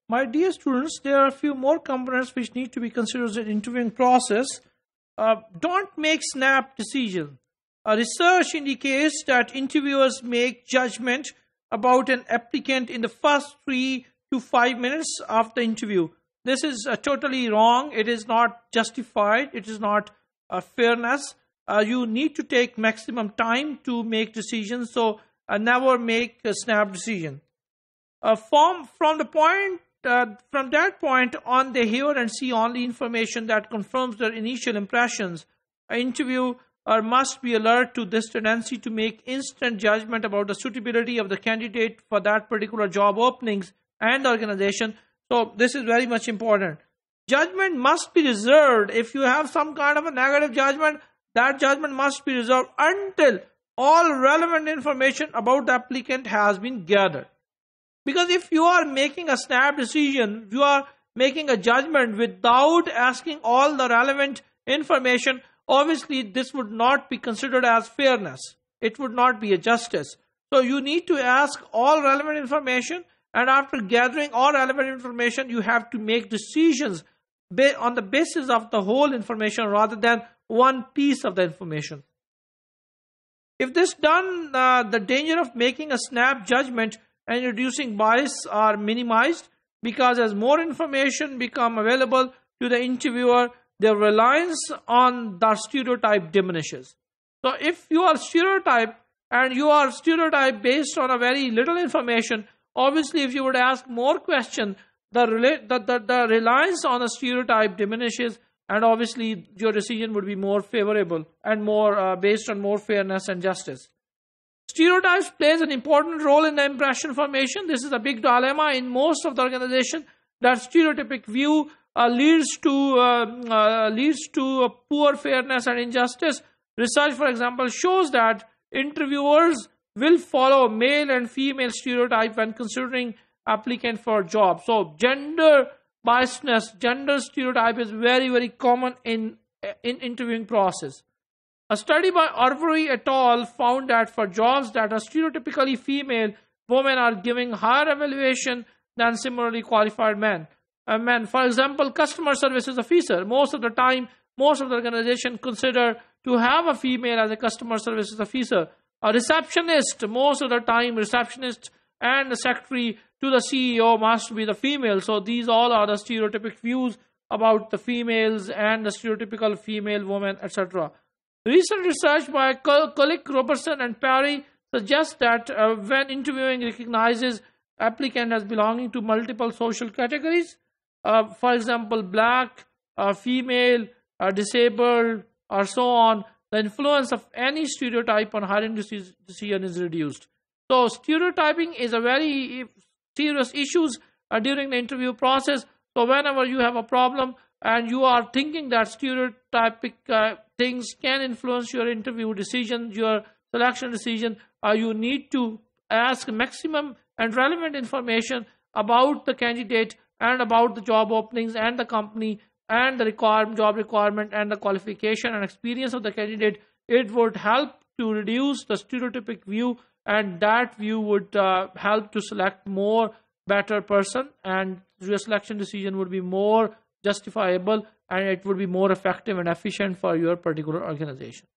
My dear students, there are a few more components which need to be considered in the interviewing process. Don't make snap decisions. Research indicates that interviewers make judgment about an applicant in the first 3 to 5 minutes of the interview. This is totally wrong. It is not justified. It is not fairness. You need to take maximum time to make decisions. So never make a snap decision. From that point on, they hear and see only information that confirms their initial impressions. An interviewer must be alert to this tendency to make instant judgment about the suitability of the candidate for that particular job openings and the organization. So this is very much important. Judgment must be reserved. If you have some kind of a negative judgment, that judgment must be reserved until all relevant information about the applicant has been gathered. Because if you are making a snap decision, you are making a judgment without asking all the relevant information, obviously this would not be considered as fairness. It would not be a justice. So you need to ask all relevant information, and after gathering all relevant information, you have to make decisions on the basis of the whole information rather than one piece of the information. If this done, the danger of making a snap judgment and reducing bias are minimized, because as more information become available to the interviewer, their reliance on the stereotype diminishes. So if you are stereotyped and you are stereotyped based on a very little information, obviously if you would ask more questions, the reliance on a stereotype diminishes, and obviously your decision would be more favorable and more based on more fairness and justice. Stereotypes plays an important role in the impression formation. This is a big dilemma in most of the organization, that stereotypic view leads to poor fairness and injustice. Research, for example, shows that interviewers will follow male and female stereotype when considering applicant for a job. So gender biasness, gender stereotype is very, very common in interviewing process. A study by Arvey et al. Found that for jobs that are stereotypically female, women are giving higher evaluation than similarly qualified men. For example, customer services officer, most of the time, most of the organization consider to have a female as a customer services officer. A receptionist, most of the time, receptionist and the secretary to the CEO must be the female. So these all are the stereotypic views about the females and the stereotypical female woman, etc. Recent research by Kulik, Robertson and Perry suggests that when interviewing recognizes applicant as belonging to multiple social categories, for example, black, female, disabled, or so on, the influence of any stereotype on hiring decision is reduced. So stereotyping is a very serious issue during the interview process. So whenever you have a problem and you are thinking that stereotypic things can influence your interview decision, your selection decision, you need to ask maximum and relevant information about the candidate and about the job openings and the company and the job requirement and the qualification and experience of the candidate. It would help to reduce the stereotypic view, and that view would help to select more better person, and your selection decision would be more justifiable, and it would be more effective and efficient for your particular organization.